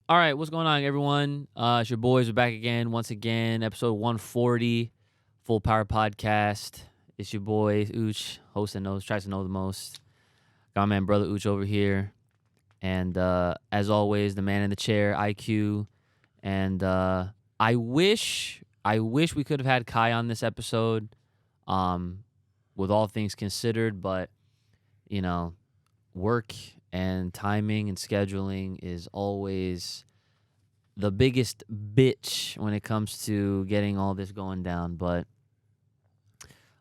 All right, what's going on, everyone? It's your boys. We're back again, once again, episode 140, Full Power Podcast. It's your boy, Ooch, host that knows, tries to know the most. Got my man, brother Ooch over here. And as always, the man in the chair, IQ. And I wish we could have had Kai on this episode, with all things considered, but, you know, work and timing and scheduling is always the biggest bitch when it comes to getting all this going down. But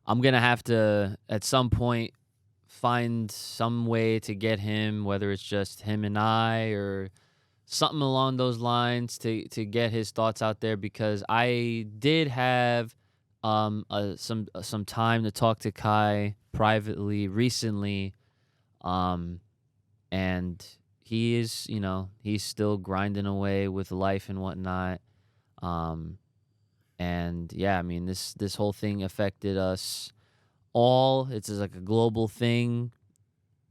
I'm going to have to, at some point, find some way to get him, whether it's just him and I or something along those lines to get his thoughts out there, because I did have some time to talk to Kai privately recently, and he is, he's still grinding away with life and whatnot. And yeah, I mean, this whole thing affected us all. It's just like a global thing.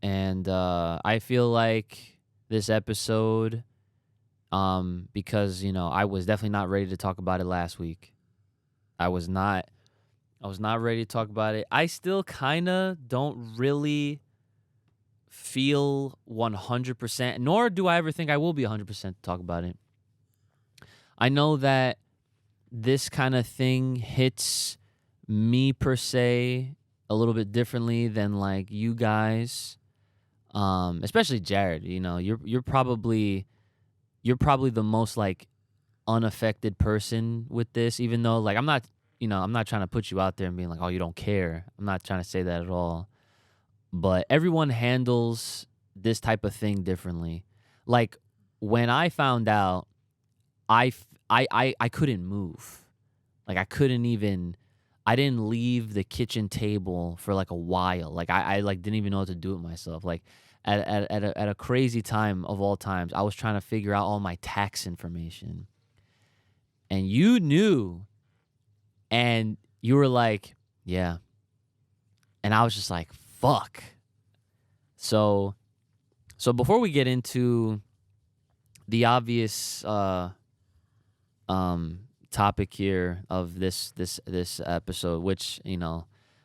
And I feel like this episode, because, I was definitely not ready to talk about it last week. I was not ready to talk about it. I still kind of don't really feel 100%, nor do I ever think I will be 100% to talk about it. I know that this kind of thing hits me per se a little bit differently than like you guys, especially Jared. You're probably the most like unaffected person with this, even though like I'm not trying to put you out there and being like, oh, you don't care. I'm not trying to say that at all. But everyone handles this type of thing differently. Like when I found out, I couldn't move. Like I didn't leave the kitchen table for like a while. Like I like didn't even know what to do with myself. Like at a crazy time of all times, I was trying to figure out all my tax information. And you knew, and you were like, yeah. And I was just like, fuck. So before we get into the obvious topic here of this episode, which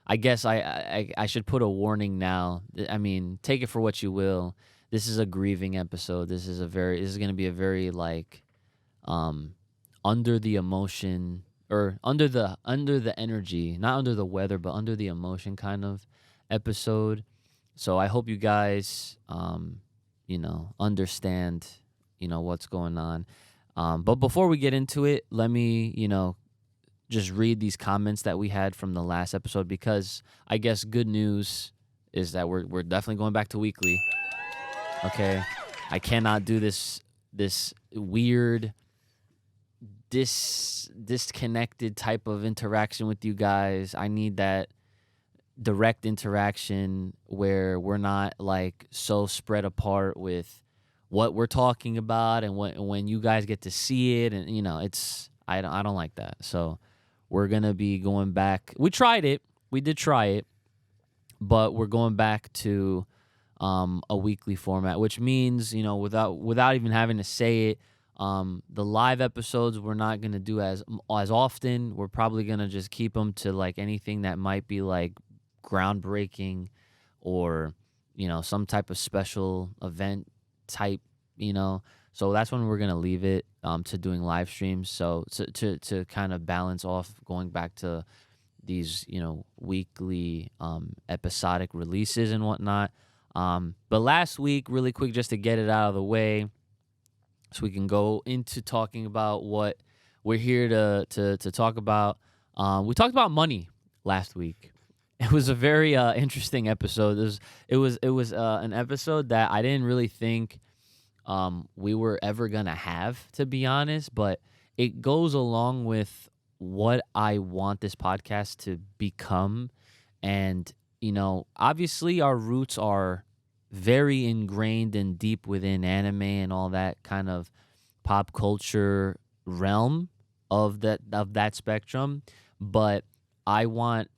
I guess I should put a warning now. I mean, take it for what you will. This is a grieving episode. This is going to be a very like under the emotion, or under the energy, not under the weather, but under the emotion kind of episode. So I hope you guys understand what's going on. But before we get into it, let me just read these comments that we had from the last episode, because I guess good news is that we're definitely going back to weekly. Okay, I cannot do this weird disconnected type of interaction with you guys. I need that direct interaction where we're not like so spread apart with what we're talking about, and when you guys get to see it, and it's I don't like that. So we're gonna be going back. We did try it, but we're going back to a weekly format, which means without even having to say it, the live episodes we're not gonna do as often. We're probably gonna just keep them to like anything that might be like groundbreaking, or some type of special event type. So that's when we're gonna leave it to doing live streams. So to kind of balance off going back to these weekly episodic releases and whatnot. But last week, really quick, just to get it out of the way, so we can go into talking about what we're here to talk about. We talked about money last week. It was a very interesting episode. It was an episode that I didn't really think we were ever gonna have, to be honest. But it goes along with what I want this podcast to become. And obviously our roots are very ingrained and deep within anime and all that kind of pop culture realm of that spectrum. But I want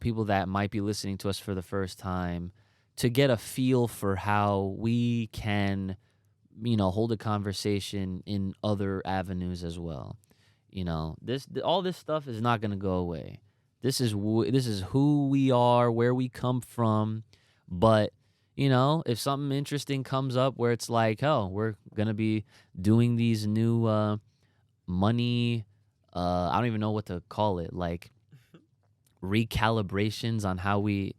people that might be listening to us for the first time to get a feel for how we can hold a conversation in other avenues as well. All this stuff is not going to go away. This is who we are, where we come from. But if something interesting comes up where it's like, oh, we're going to be doing these new money, I don't even know what to call it, like recalibrations on how we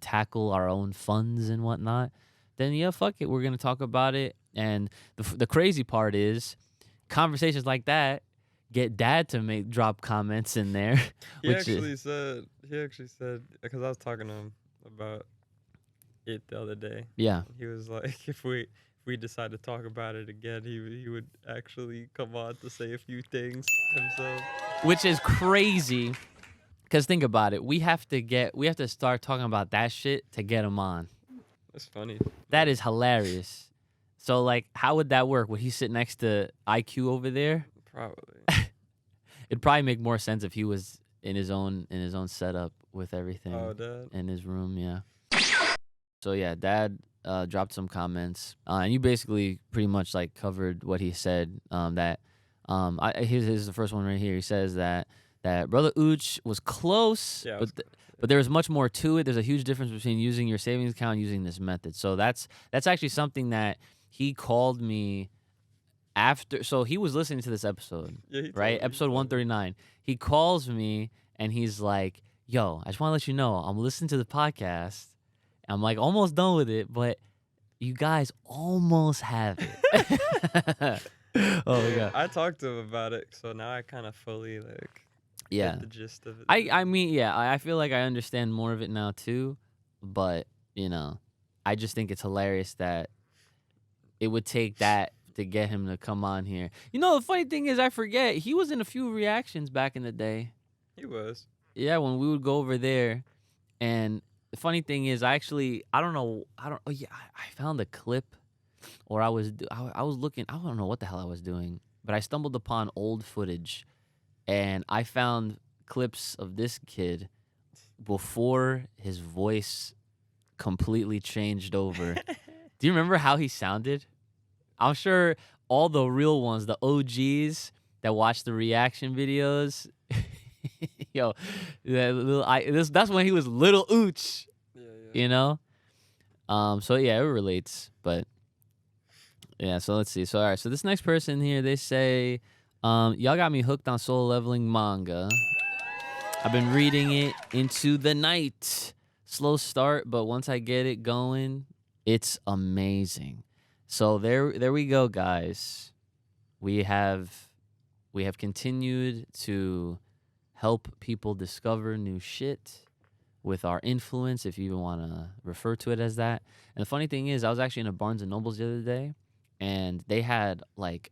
tackle our own funds and whatnot, then yeah, fuck it, we're gonna talk about it. And the crazy part is, conversations like that get Dad to drop comments in there. He actually said, because I was talking to him about it the other day. Yeah. He was like, if we decide to talk about it again, he would actually come on to say a few things himself. Which is crazy, because think about it, we have to start talking about that shit to get him on. That's funny. That is hilarious. So like, how would that work? Would he sit next to IQ over there? Probably. It'd probably make more sense if he was in his own setup with everything. Oh, Dad. In his room, yeah. So yeah, Dad dropped some comments, and you basically pretty much like covered what he said. Here's the first one right here. He says that Brother Ooch was close, Yeah, but there was much more to it. There's a huge difference between using your savings account and using this method. So that's actually something that he called me after. So he was listening to this episode, right? Episode 139. He calls me and he's like, yo, I just want to let you know, I'm listening to the podcast. I'm like almost done with it, but you guys almost have it. Oh my God. I talked to him about it, so now I kind of fully get the gist of it. I mean, yeah, I feel like I understand more of it now too, but I just think it's hilarious that it would take that to get him to come on here. The funny thing is, I forget, he was in a few reactions back in the day. He was. Yeah, when we would go over there, and the funny thing is, I found a clip, or I was looking, I don't know what the hell I was doing, but I stumbled upon old footage, and I found clips of this kid before his voice completely changed over. Do you remember how he sounded? I'm sure all the real ones, the OGs that watch the reaction videos, yo, that's when he was little Ooch. Yeah. So yeah, it relates, but yeah. So let's see. So all right. So this next person here, they say, y'all got me hooked on Soul Leveling manga. I've been reading it into the night. Slow start, but once I get it going, it's amazing. So there we go, guys. We have continued to help people discover new shit with our influence, if you even want to refer to it as that. And the funny thing is, I was actually in a Barnes & Nobles the other day, and they had like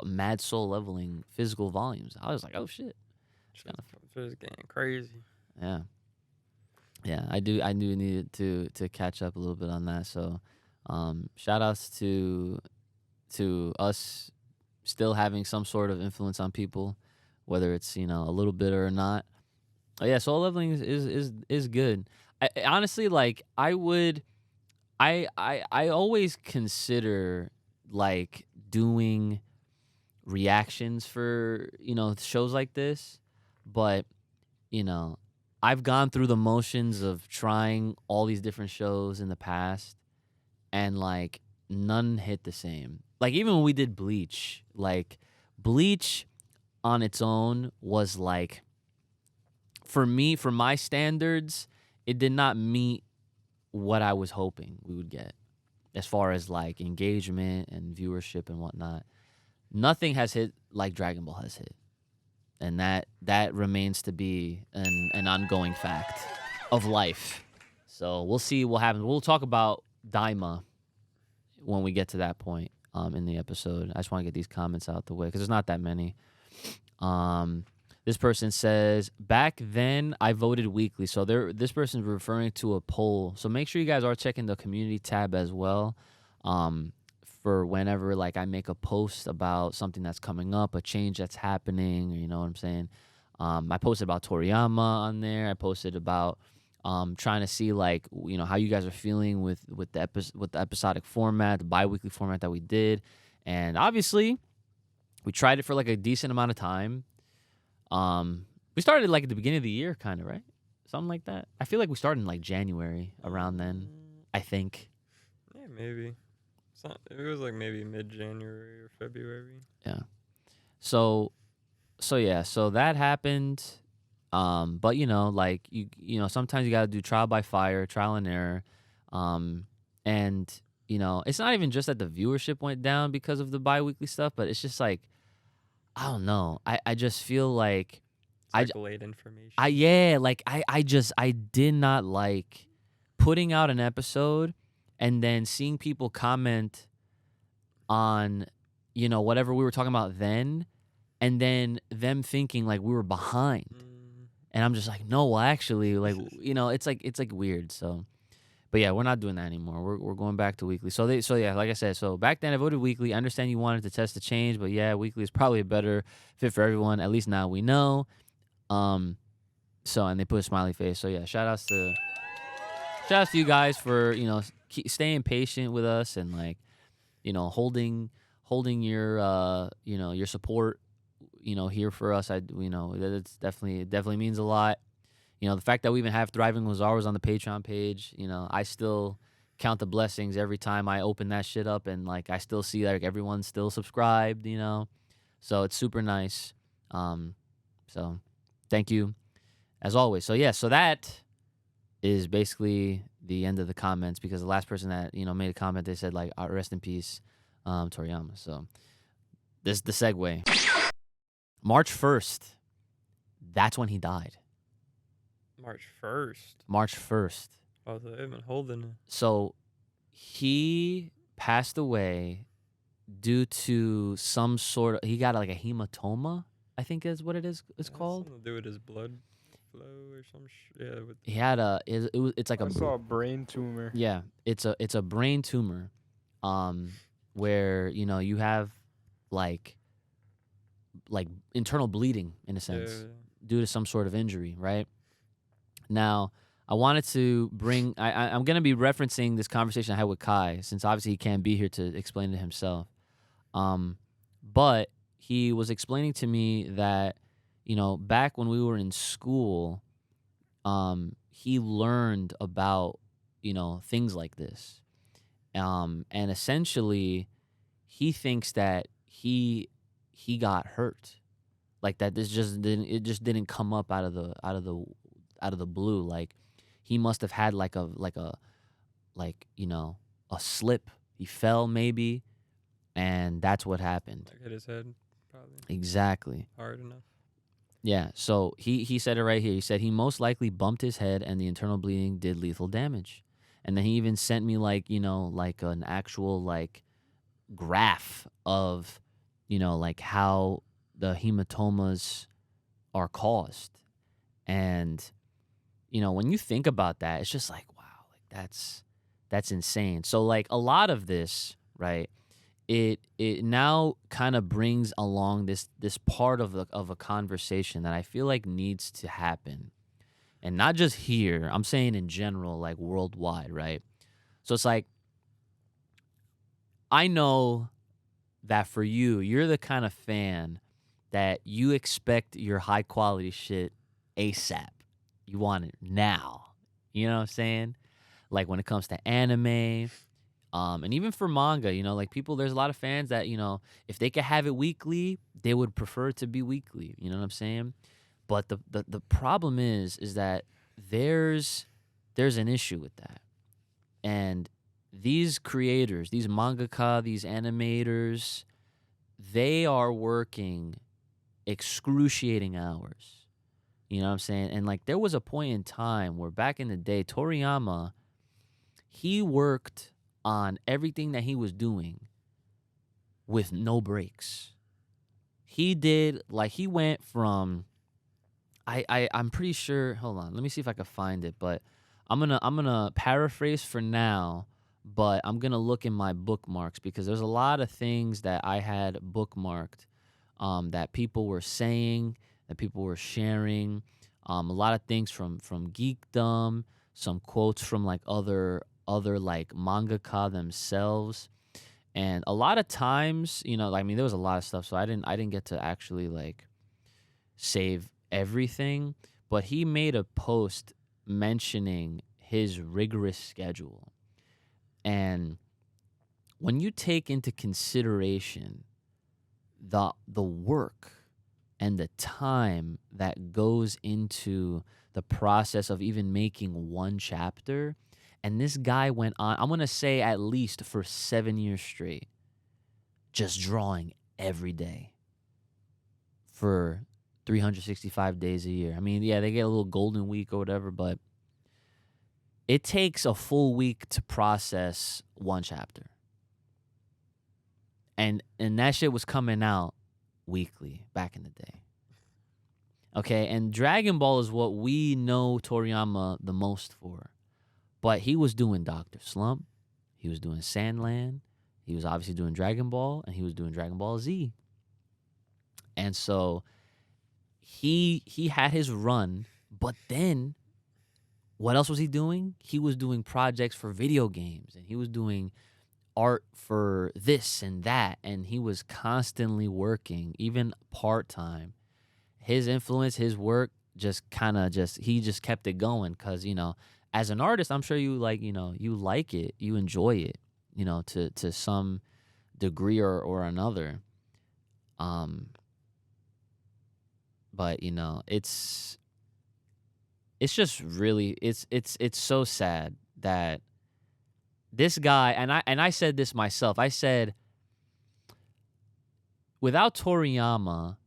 Mad Soul Leveling physical volumes. I was like, oh shit. It's getting crazy. Yeah. Yeah, I do need to catch up a little bit on that. So shout outs to us still having some sort of influence on people, whether it's a little bit or not. Yeah, Soul Leveling is good. I honestly, like, I always consider like doing reactions for shows like this, but I've gone through the motions of trying all these different shows in the past, and like none hit the same. Like even when we did Bleach, on its own was like, for my standards, it did not meet what I was hoping we would get as far as like engagement and viewership and whatnot. Nothing has hit like Dragon Ball has hit. And that remains to be an ongoing fact of life. So we'll see what happens. We'll talk about Daima when we get to that point in the episode. I just want to get these comments out the way because there's not that many. This person says, back then I voted weekly. So this person's referring to a poll. So make sure you guys are checking the community tab as well. For whenever like I make a post about something that's coming up, a change that's happening, you know what I'm saying? I posted about Toriyama on there. I posted about trying to see like how you guys are feeling with the episodic format, the bi-weekly format that we did, and obviously we tried it for like a decent amount of time. We started like at the beginning of the year, kind of, right? Something like that. I feel like we started in like January, around then. I think. Yeah, maybe. It was like maybe mid-January or February. Yeah. So yeah. So that happened. But like sometimes you gotta do trial by fire, trial and error. And it's not even just that the viewership went down because of the bi-weekly stuff, but it's just like I don't know. I just feel like It's like late information. I did not like putting out an episode and then seeing people comment on whatever we were talking about then, and then them thinking like we were behind. And I'm just like, no, well, actually, like, it's like weird. So, but yeah, we're not doing that anymore. We're going back to weekly. So yeah, like I said, so back then I voted weekly. I understand you wanted to test the change, but yeah, weekly is probably a better fit for everyone. At least now we know. And they put a smiley face. So yeah, shout outs to you guys for staying patient with us and like holding your your support here for us. It's definitely means a lot. The fact that we even have Thriving Lazar on the Patreon page, I still count the blessings every time I open that shit up, and like I still see like everyone's still subscribed, so it's super nice. So thank you as always. So yeah, so that is basically the end of the comments, because the last person that made a comment, they said like rest in peace, Toriyama. So this is the segue. March 1st, that's when he died. March 1st. March 1st. Oh, so they've been holding it. So he passed away due to some sort of, he got like a hematoma, I think is what it's called. Something to do with his blood flow or some shit. Yeah. He had it's like I saw a brain tumor. Yeah, it's a brain tumor, where you have like internal bleeding in a sense due to some sort of injury, right? Now, I wanted to bring, I'm going to be referencing this conversation I had with Kai, since obviously he can't be here to explain it himself. But he was explaining to me that, back when we were in school, he learned about, things like this. And essentially, he thinks that he got hurt, like that. This just didn't come up out of the blue. Like he must have had a slip. He fell maybe, and that's what happened. Like hit his head, probably. Exactly. Hard enough. Yeah. So he said it right here. He said he most likely bumped his head, and the internal bleeding did lethal damage. And then he even sent me like an actual like graph of like how the hematomas are caused. And when you think about that, it's just like, wow, like that's insane. So like a lot of this, right, it now kind of brings along this part of a conversation that I feel like needs to happen. And not just here, I'm saying in general, like worldwide, right? So it's like, I know that for you, you're the kind of fan that you expect your high quality shit ASAP. You want it now. You know what I'm saying? Like when it comes to anime, and even for manga, like people, there's a lot of fans that, if they could have it weekly, they would prefer it to be weekly. You know what I'm saying? But the problem is that there's an issue with that. And these creators, these mangaka, these animators, they are working excruciating hours. You know what I'm saying? And like there was a point in time where back in the day, Toriyama, he worked on everything that he was doing with no breaks. He went from I'm pretty sure, hold on, let me see if I can find it, but I'm gonna paraphrase for now, but I'm gonna look in my bookmarks, because there's a lot of things that I had bookmarked, that people were saying, that people were sharing, a lot of things from Geekdom, some quotes from like other like mangaka themselves. And a lot of times, I mean, there was a lot of stuff, so I didn't get to actually like save everything, but he made a post mentioning his rigorous schedule. And when you take into consideration the work and the time that goes into the process of even making one chapter, and this guy went on, I'm going to say at least for 7 years straight, just drawing every day for 365 days a year. I mean, yeah, they get a little golden week or whatever, but it takes a full week to process one chapter. And that shit was coming out weekly back in the day. Okay, and Dragon Ball is what we know Toriyama the most for. But he was doing Dr. Slump, he was doing Sandland, he was obviously doing Dragon Ball, and he was doing Dragon Ball Z. And so he had his run, but then what else was he doing? He was doing projects for video games, and he was doing art for this and that, and he was constantly working, even part-time. His influence, his work he just kept it going because, as an artist, I'm sure you like it, you enjoy it, to some degree or another. But it's just really it's so sad that this guy, and I said this myself. I said, without Toriyama,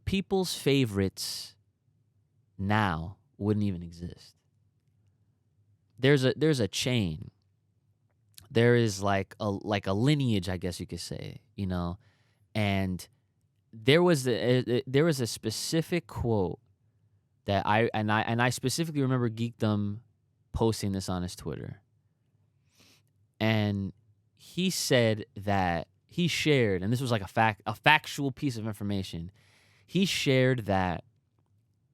people's favorites now wouldn't even exist. There's a chain. There is like a lineage, I guess you could say, and there was a specific quote that I specifically remember Geekdom posting this on his Twitter. And he said that he shared, and this was like a factual piece of information. He shared that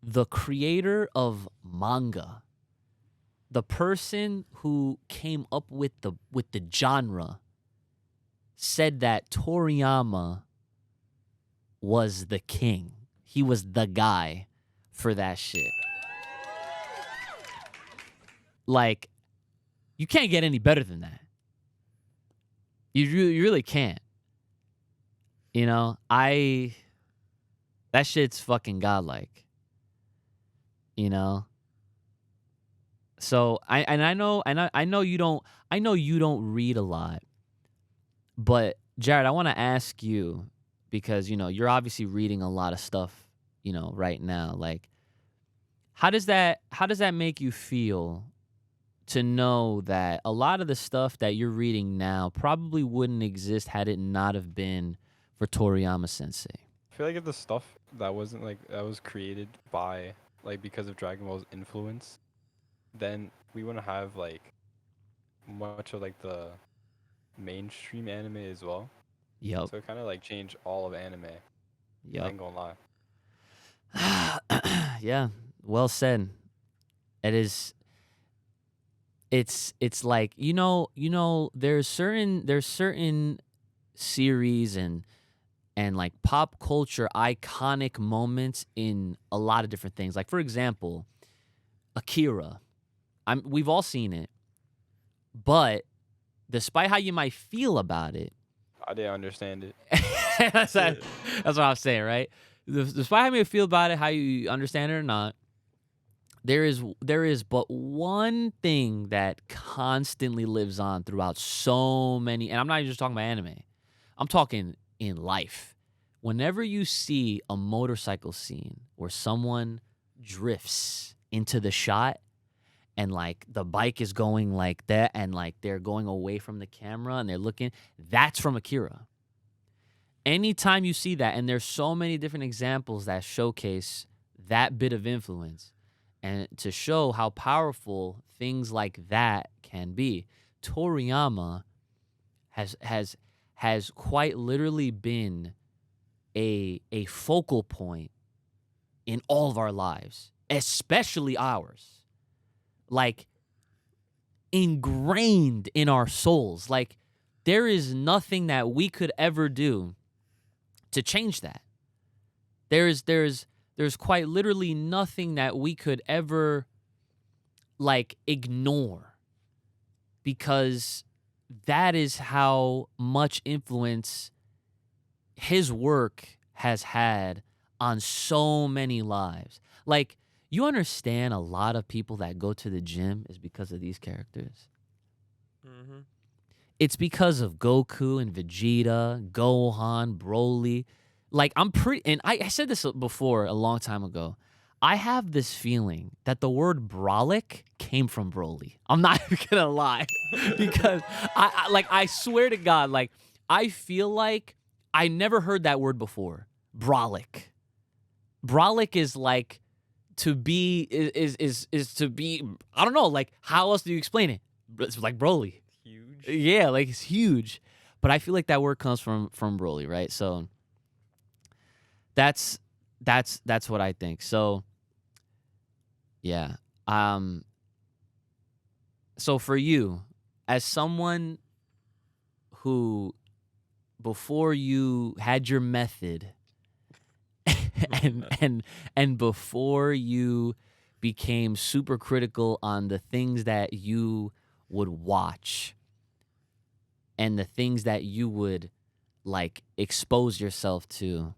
the creator of manga, the person who came up with the genre, said that Toriyama was the king. He was the guy for that shit. Like, you can't get any better than that. You really can't. That shit's fucking godlike. So I know you don't read a lot, but Jared, I want to ask you, because you're obviously reading a lot of stuff, right now. Like, how does that make you feel to know that a lot of the stuff that you're reading now probably wouldn't exist had it not have been for Toriyama Sensei? I feel like if the stuff that wasn't that was created by because of Dragon Ball's influence, then we wouldn't have much of the mainstream anime as well. Yep. So it kind of changed all of anime. Yep. I ain't gonna lie. Yeah, well said. It is. It's like there's certain series and like pop culture iconic moments in a lot of different things. Like, for example, Akira. We've all seen it, but despite how you might feel about it, I didn't understand it. that's what I'm saying, right? Despite how you feel about it, how you understand it or not, there is but one thing that constantly lives on throughout so many, and I'm not even just talking about anime. I'm talking in life. Whenever you see a motorcycle scene where someone drifts into the shot and the bike is going like that and they're going away from the camera and they're looking, that's from Akira. Anytime you see that, and there's so many different examples that showcase that bit of influence and to show how powerful things like that can be, Toriyama has quite literally been a focal point in all of our lives, especially ours. Like, ingrained in our souls. Like, there is nothing that we could ever do to change that. There's quite literally nothing that we could ever like ignore, because that is how much influence his work has had on so many lives. Like, you understand a lot of people that go to the gym is because of these characters. Mm-hmm. It's because of Goku and Vegeta, Gohan, Broly. Like, and I said this before a long time ago. I have this feeling that the word brolic came from Broly. I'm not even gonna lie, because I swear to God, like, I feel like I never heard that word before. Brolic. Brolic is like to be is to be. I don't know. Like, how else do you explain it? It's like Broly. Huge. Yeah, like, it's huge. But I feel like that word comes from Broly, right? So that's what I think. So yeah. So for you, as someone who, before you had your method and before you became super critical on the things that you would watch and the things that you would like expose yourself to,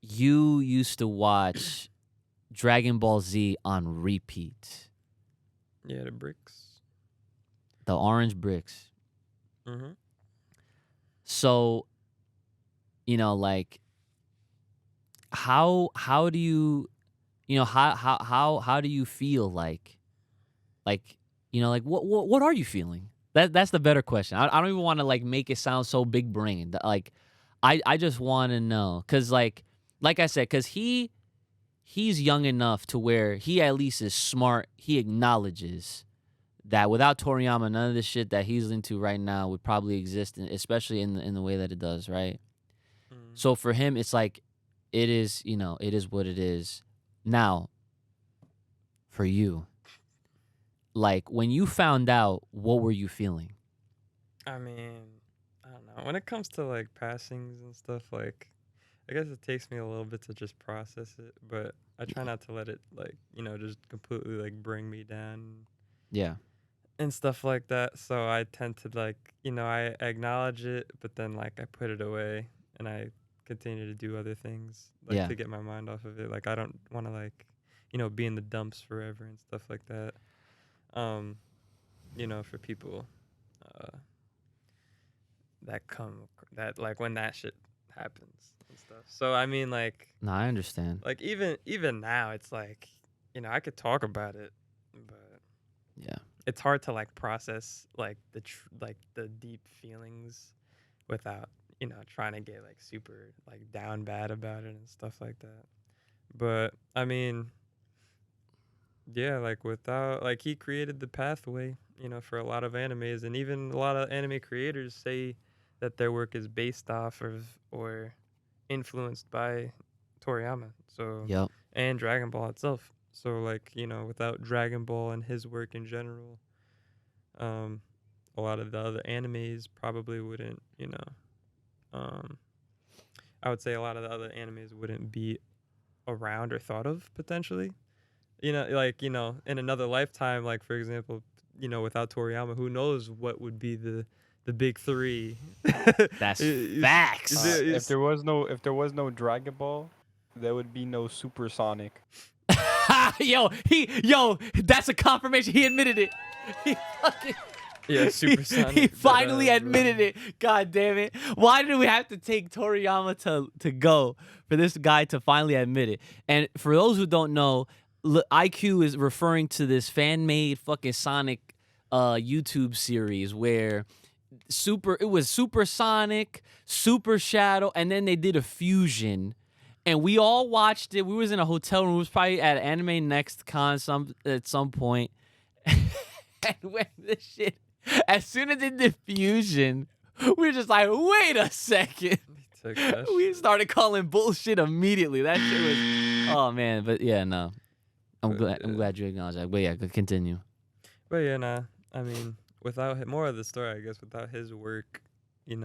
you used to watch Dragon Ball Z on repeat. Yeah, the bricks. The orange bricks. Mm-hmm. So, like, how do you, how do you feel like, like, what are you feeling? That's the better question. I don't even want to like make it sound so big brained. Like, I just want to know, cause like I said, cause he's young enough to where he at least is smart. He acknowledges that without Toriyama, none of the shit that he's into right now would probably exist, especially in the way that it does, right? Mm. So for him, it's like, it is, it is what it is. Now, for you, like, when you found out, what were you feeling? I mean, I don't know. When it comes to like passings and stuff, like, I guess it takes me a little bit to just process it, but I try not to let it like, just completely like bring me down Yeah. and stuff like that. So I tend to like, I acknowledge it, but then like I put it away and I continue to do other things like Yeah. to get my mind off of it. Like, I don't want to like, be in the dumps forever and stuff like that. For people that like when that shit happens and stuff. So I mean, like, No, I understand. like even now, it's like, I could talk about it, but Yeah. it's hard to like process like the deep feelings without trying to get like super like down bad about it and stuff like that. But I mean, yeah, like without like he created the pathway, for a lot of animes, and even a lot of anime creators say that their work is based off of or influenced by Toriyama. So Yep. and Dragon Ball itself. So like, without Dragon Ball and his work in general, a lot of the other animes probably wouldn't, I would say a lot of the other animes wouldn't be around or thought of potentially. Like, in another lifetime, like for example, without Toriyama, who knows what would be the big three. That's facts. If there was no Dragon Ball, there would be no Supersonic. Yo, that's a confirmation. He admitted it. He fucking. Yeah, Supersonic. He finally admitted it. God damn it. Why did we have to take Toriyama to go for this guy to finally admit it? And for those who don't know, IQ is referring to this fan-made fucking Sonic YouTube series where it was Supersonic, Super Shadow, and then they did a fusion. And we all watched it. We was in a hotel room. It was probably at Anime Next Con at some point. And when this shit, as soon as it did fusion, we were just like, wait a second. We started calling bullshit immediately. That shit was, oh man. But yeah, no. I'm glad you acknowledged that. But yeah, continue. But yeah, nah. I mean, without more of the story, I guess, without his work, in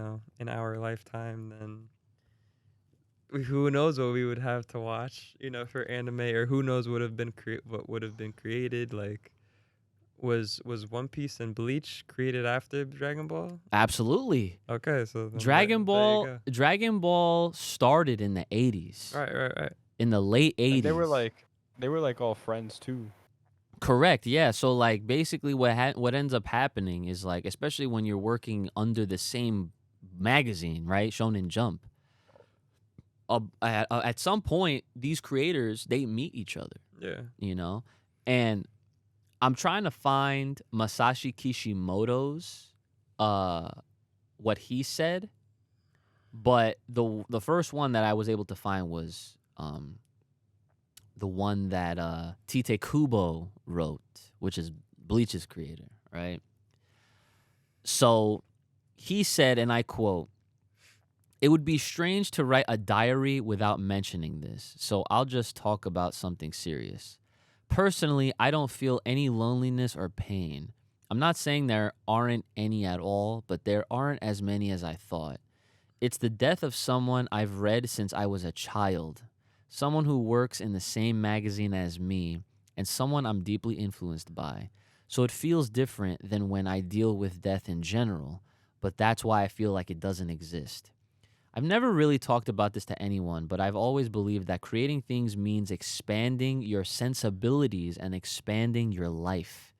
our lifetime, then who knows what we would have to watch, for anime, or who knows what would have been created. Like, was One Piece and Bleach created after Dragon Ball? Absolutely. Okay, so then Dragon there you Ball go. Dragon Ball started in the 80s. Right, right, right. In the late 80s. And they were like all friends too. Correct. Yeah. So like basically what ends up happening is like, especially when you're working under the same magazine, right? Shonen Jump. At some point these creators, they meet each other, Yeah. And I'm trying to find Masashi Kishimoto's what he said, but the first one that I was able to find was the one that Tite Kubo wrote, which is Bleach's creator, right? So he said, and I quote, "It would be strange to write a diary without mentioning this, so I'll just talk about something serious. Personally, I don't feel any loneliness or pain. I'm not saying there aren't any at all, but there aren't as many as I thought. It's the death of someone I've read since I was a child, someone who works in the same magazine as me, and someone I'm deeply influenced by. So it feels different than when I deal with death in general, but that's why I feel like it doesn't exist. I've never really talked about this to anyone, but I've always believed that creating things means expanding your sensibilities and expanding your life.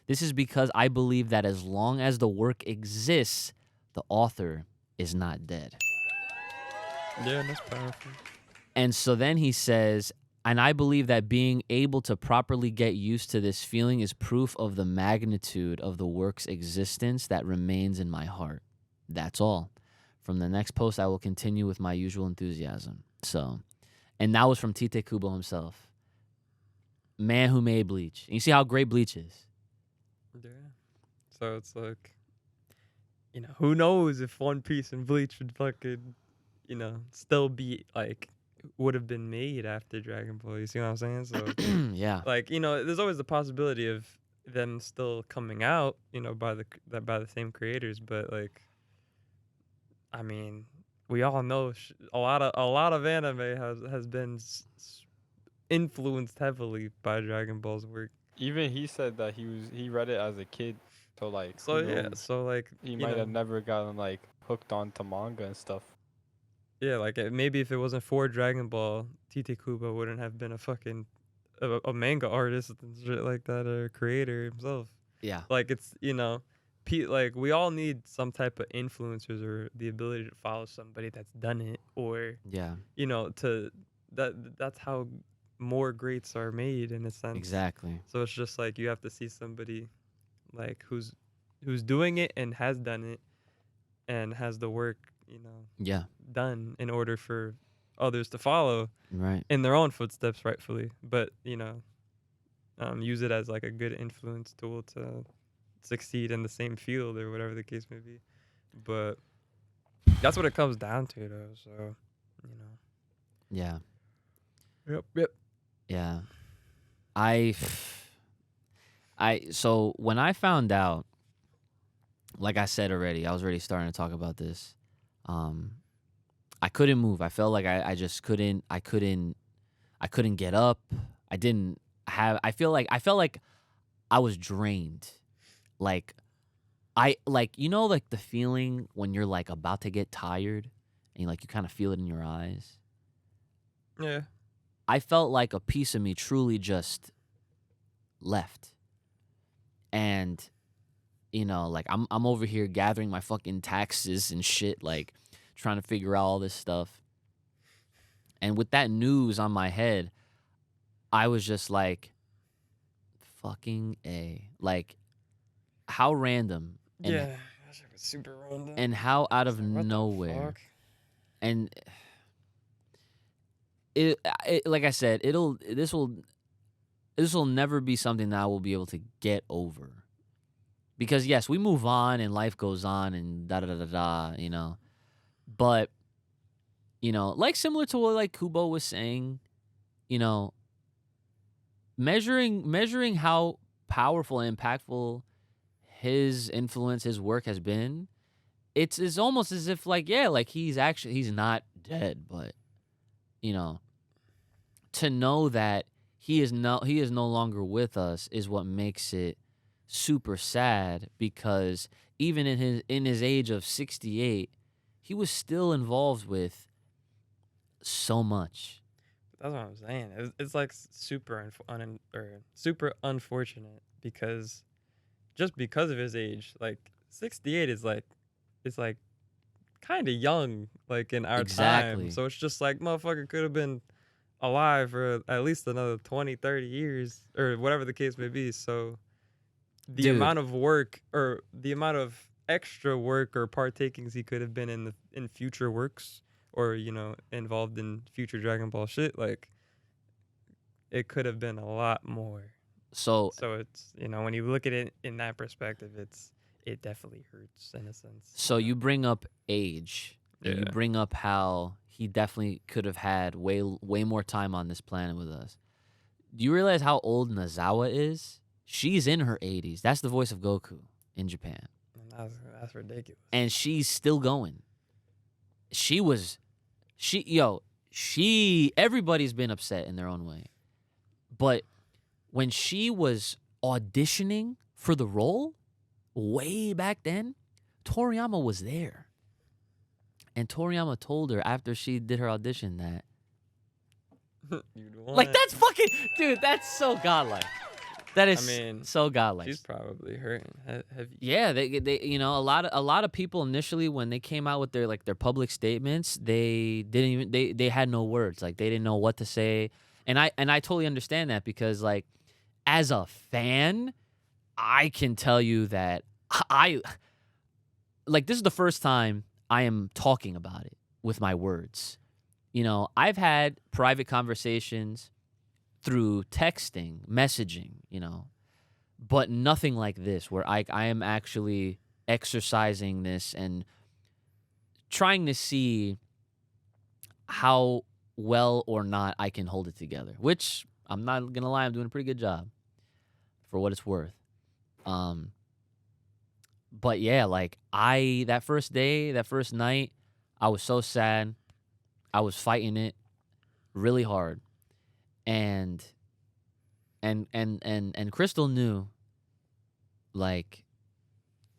This is because I believe that as long as the work exists, the author is not dead." Yeah, that's powerful. And so then he says, "And I believe that being able to properly get used to this feeling is proof of the magnitude of the work's existence that remains in my heart. That's all. From the next post, I will continue with my usual enthusiasm." So, and that was from Tite Kubo himself. Man who made Bleach. And you see how great Bleach is. Yeah. So it's like, who knows if One Piece and Bleach would fucking, still be like, would have been made after Dragon Ball. You see what I'm saying? So, Yeah. like, there's always the possibility of them still coming out, by the same creators. But like, I mean, we all know a lot of anime has been influenced heavily by Dragon Ball's work. Even he said that he read it as a kid, so like So who yeah, knows? so like, He might have never gotten like hooked onto manga and stuff. yeah, like maybe if it wasn't for Dragon Ball, Tite Kubo wouldn't have been a fucking a manga artist and shit like that, or a creator himself. Yeah. Like it's like we all need some type of influencers or the ability to follow somebody that's done it, or Yeah. to that's how more greats are made in a sense. Exactly. So it's just like you have to see somebody like who's doing it and has done it and has the work, Yeah. done in order for others to follow Right. in their own footsteps, rightfully. But use it as like a good influence tool to succeed in the same field or whatever the case may be. But that's what it comes down to, though. So, Yeah. Yep. Yeah. So when I found out, like I said already, I was already starting to talk about this. I couldn't move. I felt like I just couldn't. I couldn't get up. I felt like I was drained. Like like the feeling when you're like about to get tired and like you kind of feel it in your eyes. Yeah. I felt like a piece of me truly just left. And like I'm over here gathering my fucking taxes and shit, like trying to figure out all this stuff. And with that news on my head, I was just like, fucking A. Like, how random. And, Yeah. That shit was super random. and how out of It's like, what the nowhere. fuck? And it like I said, this will never be something that I will be able to get over. Because yes, we move on and life goes on and da da da da da, But like similar to what like Kubo was saying, measuring how powerful and impactful his influence, his work has been, it's almost as if like, yeah, like he's not dead, but you know, to know that he is no longer with us is what makes it super sad, because even in his age of 68, he was still involved with so much. That's what I'm saying. It's like super unfortunate because just because of his age, like 68 is like it's like kind of young, like in our time. Exactly. So it's just like motherfucker could have been alive for at least another 20, 30 years or whatever the case may be. So the Dude. amount of work or the amount of extra work or partakings he could have been in future works or involved in future Dragon Ball shit, like it could have been a lot more. So It's when you look at it in that perspective, it definitely hurts in a sense. So you bring up age, and you Yeah. bring up how he definitely could have had way more time on this planet with us. Do you realize how old Nozawa is? She's in her 80s. That's the voice of Goku in Japan. And that's ridiculous. And she's still going. Everybody's been upset in their own way. But when she was auditioning for the role, way back then, Toriyama was there. And Toriyama told her after she did her audition that, You'd want like, it. that's fucking, dude, that's so godlike. That is so godlike. She's probably hurting. Have you? Yeah, they a lot of people initially when they came out with their public statements, they didn't even they had no words. Like they didn't know what to say. And I totally understand that, because like as a fan, I can tell you that I like this is the first time I am talking about it with my words. I've had private conversations through texting, messaging, but nothing like this where I am actually exercising this and trying to see how well or not I can hold it together, which I'm not going to lie, I'm doing a pretty good job for what it's worth. But yeah, like that first night, I was so sad. I was fighting it really hard. And Crystal knew, like,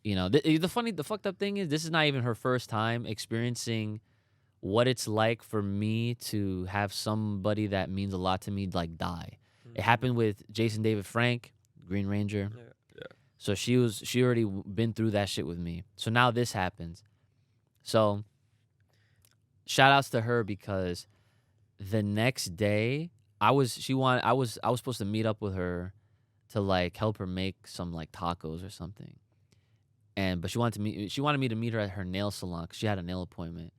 the fucked up thing is this is not even her first time experiencing what it's like for me to have somebody that means a lot to me like die. It happened with Jason David Frank, Green Ranger. Yeah. So she already been through that shit with me. So now this happens. So shout outs to her, because the next day I was supposed to meet up with her to like help her make some like tacos or something. But she wanted me to meet her at her nail salon 'cause she had a nail appointment.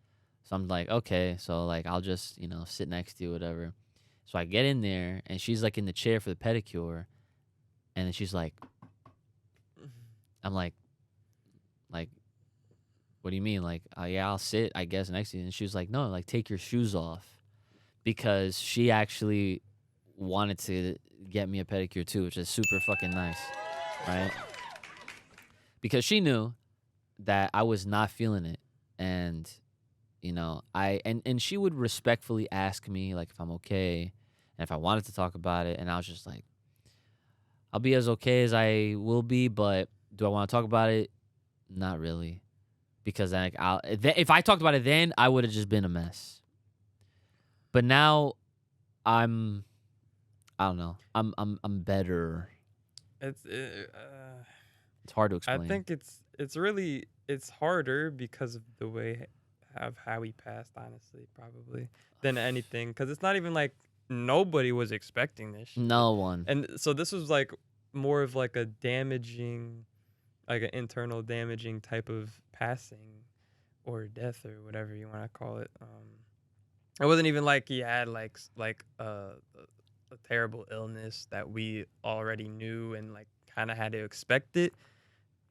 So I'm like, okay, so like I'll just, sit next to you, whatever. So I get in there and she's like in the chair for the pedicure, and then she's like, I'm like, what do you mean? Like, yeah, I'll sit, I guess, next to you. And she was like, no, like take your shoes off, because she actually wanted to get me a pedicure too, which is super fucking nice, right? Because she knew that I was not feeling it, and and she would respectfully ask me like if I'm okay and if I wanted to talk about it, and I was just like, I'll be as okay as I will be, but do I want to talk about it? Not really, because like if I talked about it then, I would have just been a mess. But now I don't know. I'm better. It's hard to explain. I think it's harder because of the way of how he passed, honestly, probably, than anything. Because it's not even like nobody was expecting this shit. No one. And so this was like more of like a damaging, like an internal damaging type of passing or death or whatever you want to call it. It wasn't even like he had like a terrible illness that we already knew and like kind of had to expect it.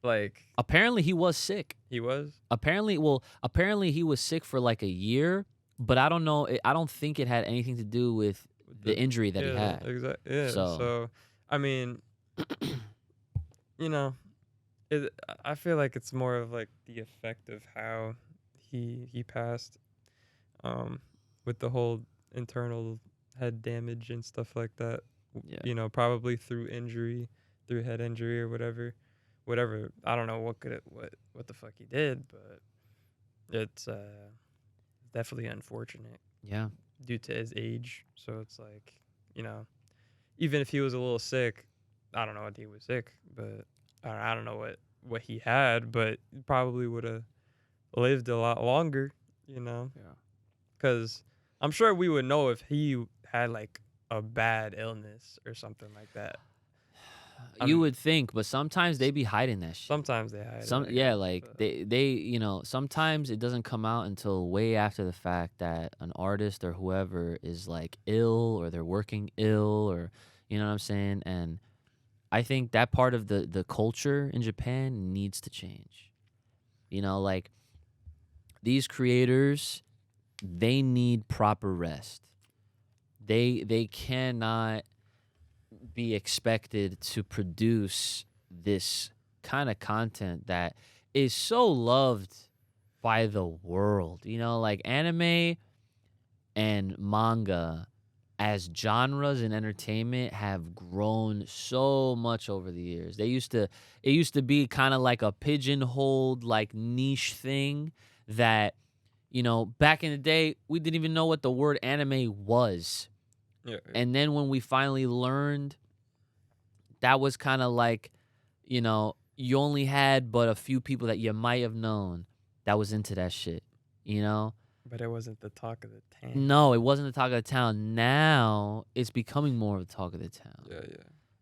Like apparently he was sick. He was? Apparently he was sick for like a year, but I don't know. I don't think it had anything to do with the injury that he had. Exactly. Yeah. So I mean, you know, I feel like it's more of like the effect of how he passed, um, with the whole internal head damage and stuff like that. Yeah. You know, probably through injury, through head injury or whatever. I don't know what the fuck he did, but it's definitely unfortunate Yeah. due to his age. So it's like, you know, even if he was a little sick, I don't know what he was sick, but I don't know what he had, but probably would have lived a lot longer, you know, Yeah. because I'm sure we would know if he had like a bad illness or something like that. You would think, but sometimes they be hiding that shit. Sometimes they hide it, I Yeah, guess, like but they sometimes it doesn't come out until way after the fact that an artist or whoever is like ill or they're working ill or you know what I'm saying. And I think that part of the culture in Japan needs to change. You know, like these creators, they need proper rest. They cannot be expected to produce this kind of content that is so loved by the world. You know, like anime and manga as genres in entertainment have grown so much over the years. It used to be kind of like a pigeonholed like niche thing that you know, back in the day we didn't even know what the word anime was. yeah, And then when we finally learned, that was kind of like, you know, you only had but a few people that you might have known that was into that shit, you know? but it wasn't the talk of the town. No, it wasn't the talk of the town. Now it's becoming more of the talk of the town. Yeah.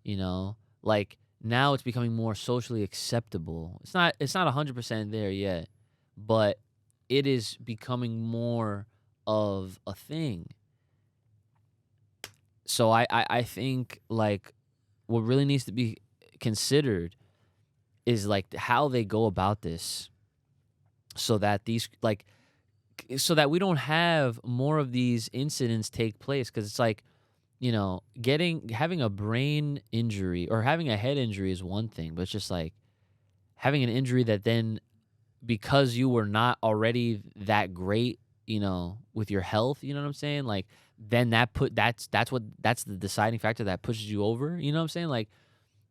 You know? Like now it's becoming more socially acceptable. It's not 100% there yet, but it is becoming more of a thing. So I think like what really needs to be considered is like how they go about this so that so that we don't have more of these incidents take place because it's like you know having a brain injury or having a head injury is one thing, but it's just like having an injury that then because you were not already that great, you know, with your health, you know what I'm saying, like then that's the deciding factor that pushes you over, you know what I'm saying, like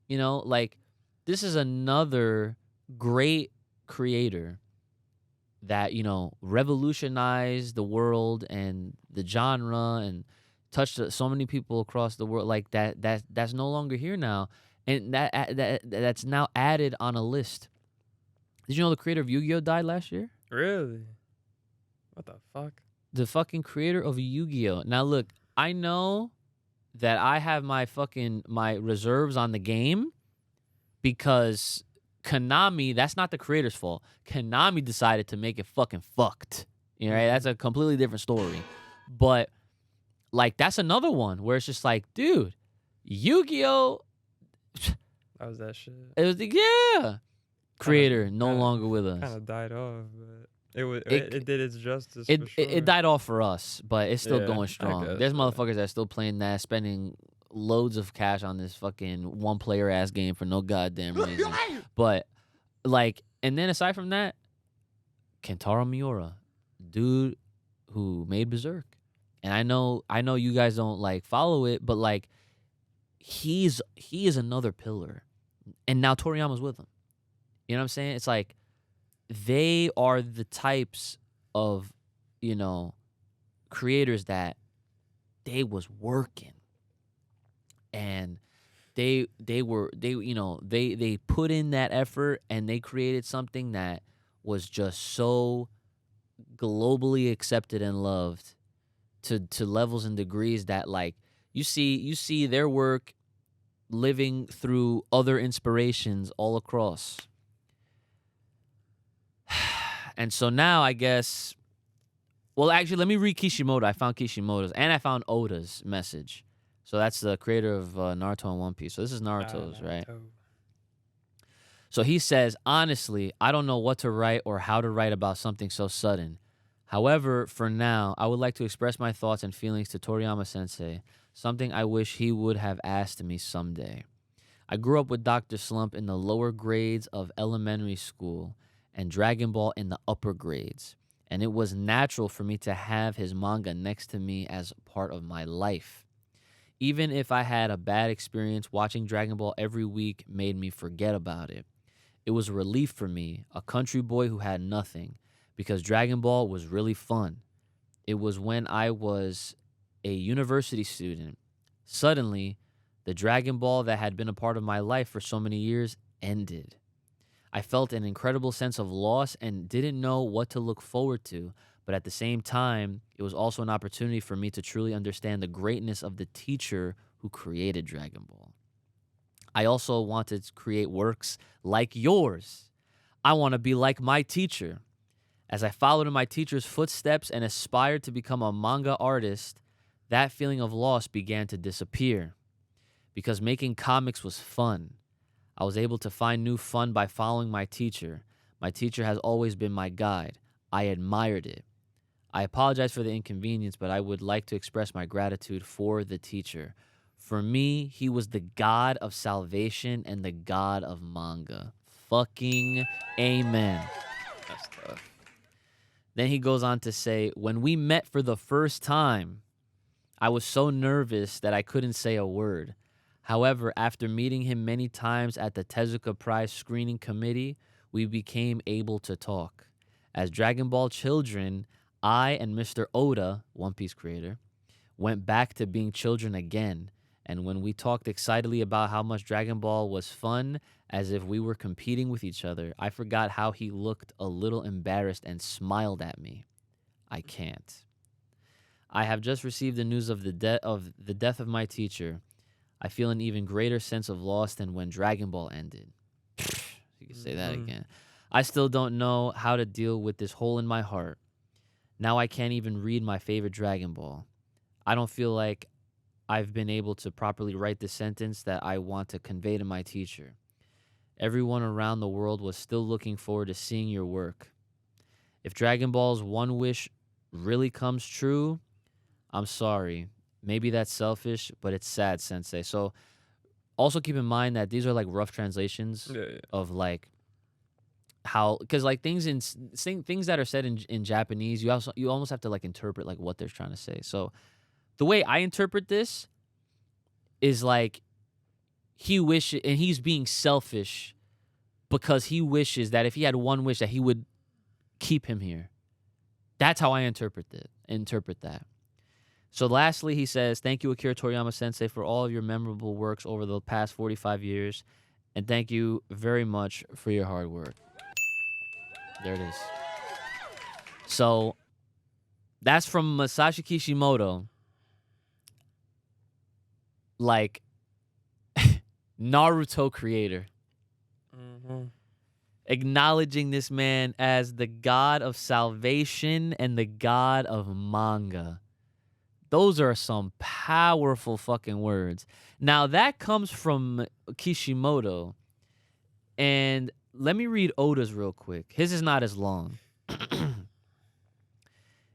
you know, like this is another great creator that, you know, revolutionized the world and the genre and touched so many people across the world like that's no longer here now. And that's now added on a list. Did you know the creator of Yu-Gi-Oh died last year? Really? What the fuck? The fucking creator of Yu-Gi-Oh. Now look, I know that I have my reserves on the game because Konami, that's not the creator's fault. Konami decided to make it fucking fucked. You know, right? That's a completely different story. But like that's another one where it's just like, dude, Yu-Gi-Oh! That was that shit. It was creator no longer with us. Kind of died off, but it It- did its justice. It, for sure. it died off for us, but it's still Yeah, going I strong. guess, There's yeah. motherfuckers that are still playing that, spending loads of cash on this fucking one player ass game for no goddamn reason. But like, and then aside from that, Kentaro Miura, dude who made Berserk, and I know you guys don't like follow it, but like, he is another pillar, and now Toriyama's with him. You know what I'm saying? It's like they are the types of, you know, creators that they was working and they put in that effort and they created something that was just so globally accepted and loved to levels and degrees that like you see their work living through other inspirations all across. And so now I guess, well, actually, let me read Kishimoto. I found Kishimoto's, and I found Oda's message. So that's the creator of Naruto and One Piece. So this is Naruto's, right? Naruto. So he says, honestly, I don't know what to write or how to write about something so sudden. However, for now, I would like to express my thoughts and feelings to Toriyama Sensei, something I wish he would have asked me someday. I grew up with Dr. Slump in the lower grades of elementary school and Dragon Ball in the upper grades, and it was natural for me to have his manga next to me as part of my life. Even if I had a bad experience, watching Dragon Ball every week made me forget about it. It was a relief for me, a country boy who had nothing, because Dragon Ball was really fun. It was when I was a university student. Suddenly, the Dragon Ball that had been a part of my life for so many years ended. I felt an incredible sense of loss and didn't know what to look forward to, but at the same time, it was also an opportunity for me to truly understand the greatness of the teacher who created Dragon Ball. I also wanted to create works like yours. I want to be like my teacher. As I followed in my teacher's footsteps and aspired to become a manga artist, that feeling of loss began to disappear. Because making comics was fun. I was able to find new fun by following my teacher. My teacher has always been my guide. I admired it. I apologize for the inconvenience, but I would like to express my gratitude for the teacher. For me, he was the god of salvation and the god of manga. Fucking amen. That's tough. Then he goes on to say, when we met for the first time, I was so nervous that I couldn't say a word. However, after meeting him many times at the Tezuka Prize screening committee, we became able to talk. As Dragon Ball children, I and Mr. Oda, One Piece creator, went back to being children again. And when we talked excitedly about how much Dragon Ball was fun, as if we were competing with each other, I forgot how he looked a little embarrassed and smiled at me. I can't. I have just received the news of the death of my teacher. I feel an even greater sense of loss than when Dragon Ball ended. You can say that again. I still don't know how to deal with this hole in my heart. Now I can't even read my favorite Dragon Ball. I don't feel like I've been able to properly write the sentence that I want to convey to my teacher. Everyone around the world was still looking forward to seeing your work. If Dragon Ball's one wish really comes true, I'm sorry. Maybe that's selfish, but it's sad, Sensei. So also keep in mind that these are like rough translations of like how, because like things that are said in Japanese, you almost have to like interpret like what they're trying to say. So the way I interpret this is like he wishes, and he's being selfish because he wishes that if he had one wish that he would keep him here. That's how I interpret that. So lastly, he says, thank you, Akira Toriyama Sensei, for all of your memorable works over the past 45 years. And thank you very much for your hard work. There it is. So that's from Masashi Kishimoto. Like, Naruto creator. Mm-hmm. Acknowledging this man as the god of salvation and the god of manga. Those are some powerful fucking words. Now, that comes from Kishimoto. And let me read Oda's real quick. His is not as long.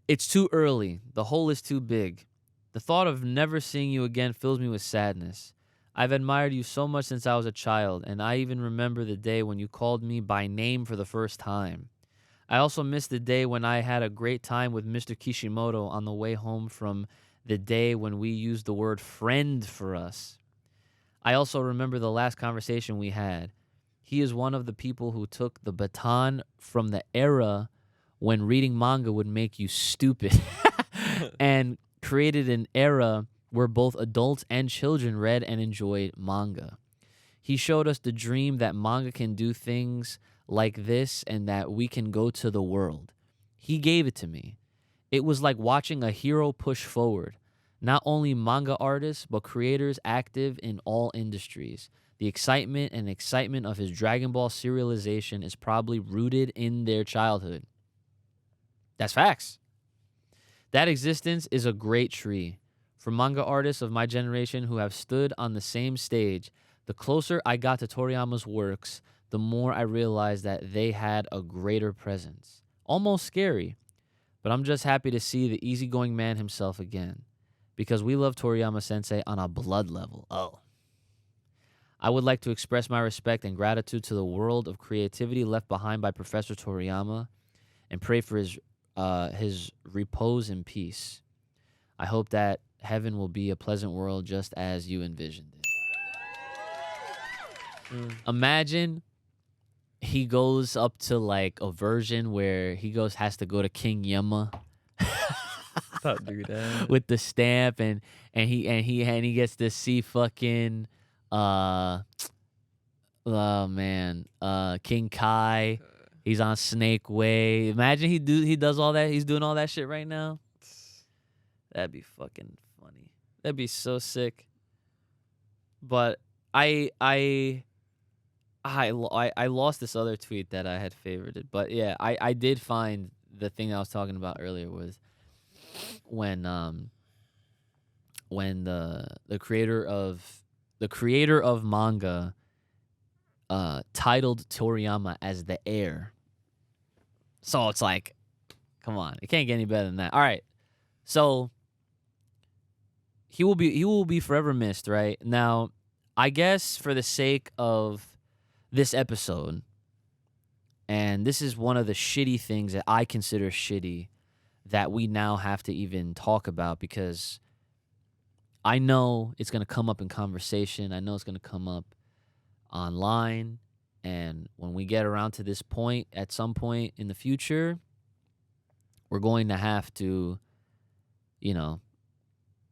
It's too early. The hole is too big. The thought of never seeing you again fills me with sadness. I've admired you so much since I was a child, and I even remember the day when you called me by name for the first time. I also miss the day when I had a great time with Mr. Kishimoto on the way home from the day when we used the word friend for us. I also remember the last conversation we had. He is one of the people who took the baton from the era when reading manga would make you stupid and created an era where both adults and children read and enjoyed manga. He showed us the dream that manga can do things like this and that we can go to the world. He gave it to me. It was like watching a hero push forward. Not only manga artists, but creators active in all industries. The excitement of his Dragon Ball serialization is probably rooted in their childhood. That's facts. That existence is a great tree. For manga artists of my generation who have stood on the same stage, the closer I got to Toriyama's works, the more I realized that they had a greater presence. Almost scary, but I'm just happy to see the easygoing man himself again, because we love Toriyama Sensei on a blood level. Oh. I would like to express my respect and gratitude to the world of creativity left behind by Professor Toriyama and pray for his repose and peace. I hope that heaven will be a pleasant world just as you envisioned it. Imagine he goes up to like a version where he has to go to King Yama Don't do that. with the stamp and he gets to see fucking oh man, King Kai. He's on Snake Way. Imagine he does all that. He's doing all that shit right now. That'd be fucking funny. That'd be so sick. But I lost this other tweet that I had favorited. But yeah, I did find the thing I was talking about earlier was when the creator of manga titled Toriyama as the heir. So it's like, come on, it can't get any better than that. All right, so he will be forever missed. Right now, I guess for the sake of this episode, and this is one of the shitty things that I consider shitty that we now have to even talk about because I know it's going to come up in conversation. I know it's going to come up online. And when we get around to this point, at some point in the future, we're going to have to,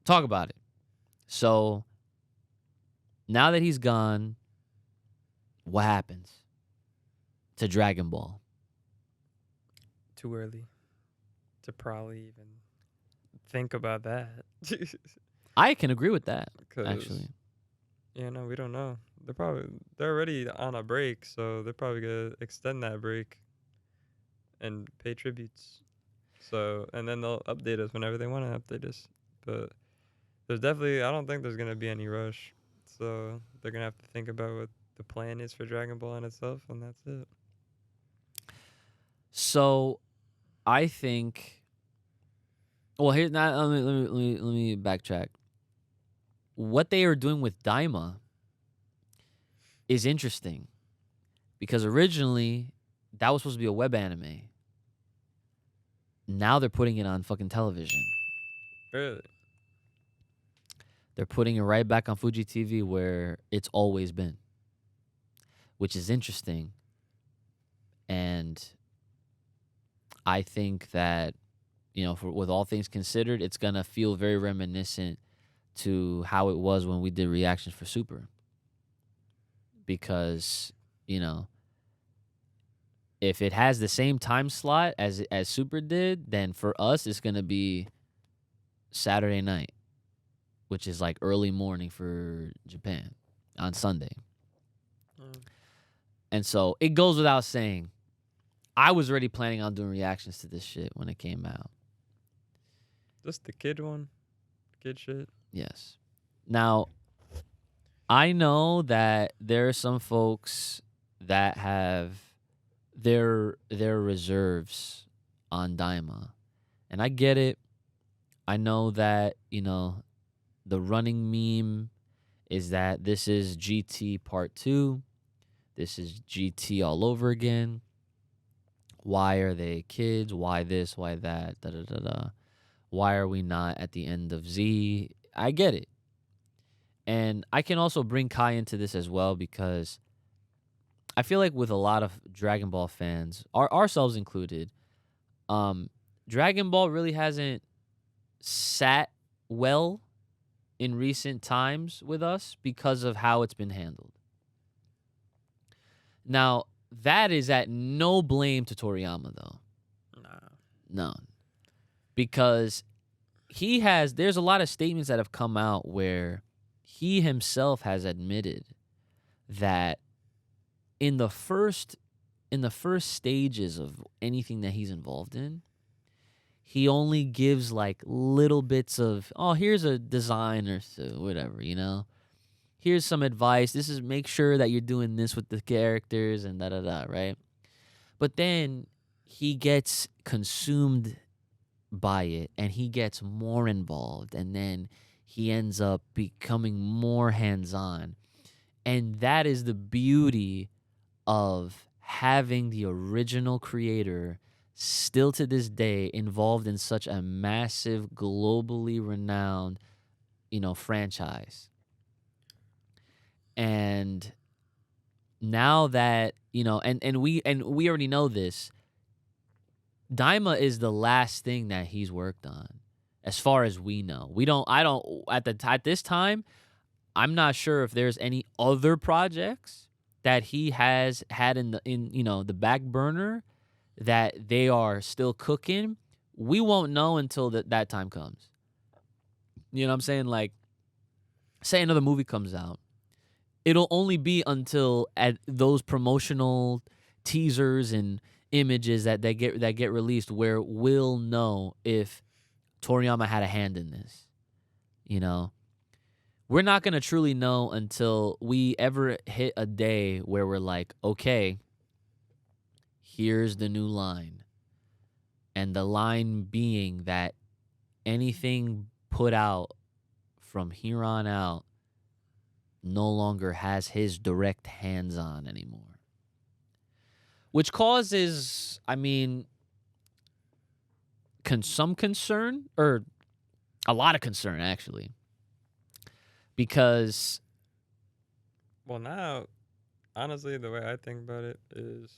talk about it. So now that he's gone, what happens to Dragon Ball? Too early to probably even think about that. I can agree with that, 'Cause, actually. yeah, no, we don't know. They're already on a break, so they're probably gonna extend that break and pay tributes. So, and then they'll update us whenever they want to update us. But I don't think there's gonna be any rush. So they're gonna have to think about what the plan is for Dragon Ball in itself, and that's it. So I think, well, here now let me backtrack. What they are doing with Daima is interesting because originally that was supposed to be a web anime. Now they're putting it on fucking television. Really? They're putting it right back on Fuji TV where it's always been, which is interesting. And I think that, with all things considered, it's going to feel very reminiscent to how it was when we did reactions for Super. Because, if it has the same time slot as Super did, then for us it's going to be Saturday night, which is like early morning for Japan on Sunday. And so it goes without saying, I was already planning on doing reactions to this shit when it came out. Just the kid one? Kid shit? Yes. Now, I know that there are some folks that have their reserves on Daima. And I get it. I know that, the running meme is that this is GT Part 2. This is GT all over again. Why are they kids? Why this? Why that? Da da da da. Why are we not at the end of Z? I get it. And I can also bring Kai into this as well because I feel like with a lot of Dragon Ball fans, ourselves included, Dragon Ball really hasn't sat well in recent times with us because of how it's been handled. Now, that is at no blame to Toriyama, though. Nah. No. Because there's a lot of statements that have come out where he himself has admitted that in the first stages of anything that he's involved in, he only gives like little bits of, here's a design or so, whatever, Here's some advice. Make sure that you're doing this with the characters and da-da-da, right? But then he gets consumed by it and he gets more involved and then he ends up becoming more hands-on. And that is the beauty of having the original creator still to this day involved in such a massive, globally renowned, franchise. And now that, and we already know this, Daima is the last thing that he's worked on, as far as we know. At this time, I'm not sure if there's any other projects that he has had in the back burner that they are still cooking. We won't know until that time comes. You know what I'm saying? Like, say another movie comes out, it'll only be until at those promotional teasers and images that get released where we'll know if Toriyama had a hand in this. We're not going to truly know until we ever hit a day where we're like, okay, here's the new line. And the line being that anything put out from here on out no longer has his direct hands on anymore. Which causes, some concern, or a lot of concern, actually. Because... Well, now, honestly, the way I think about it is...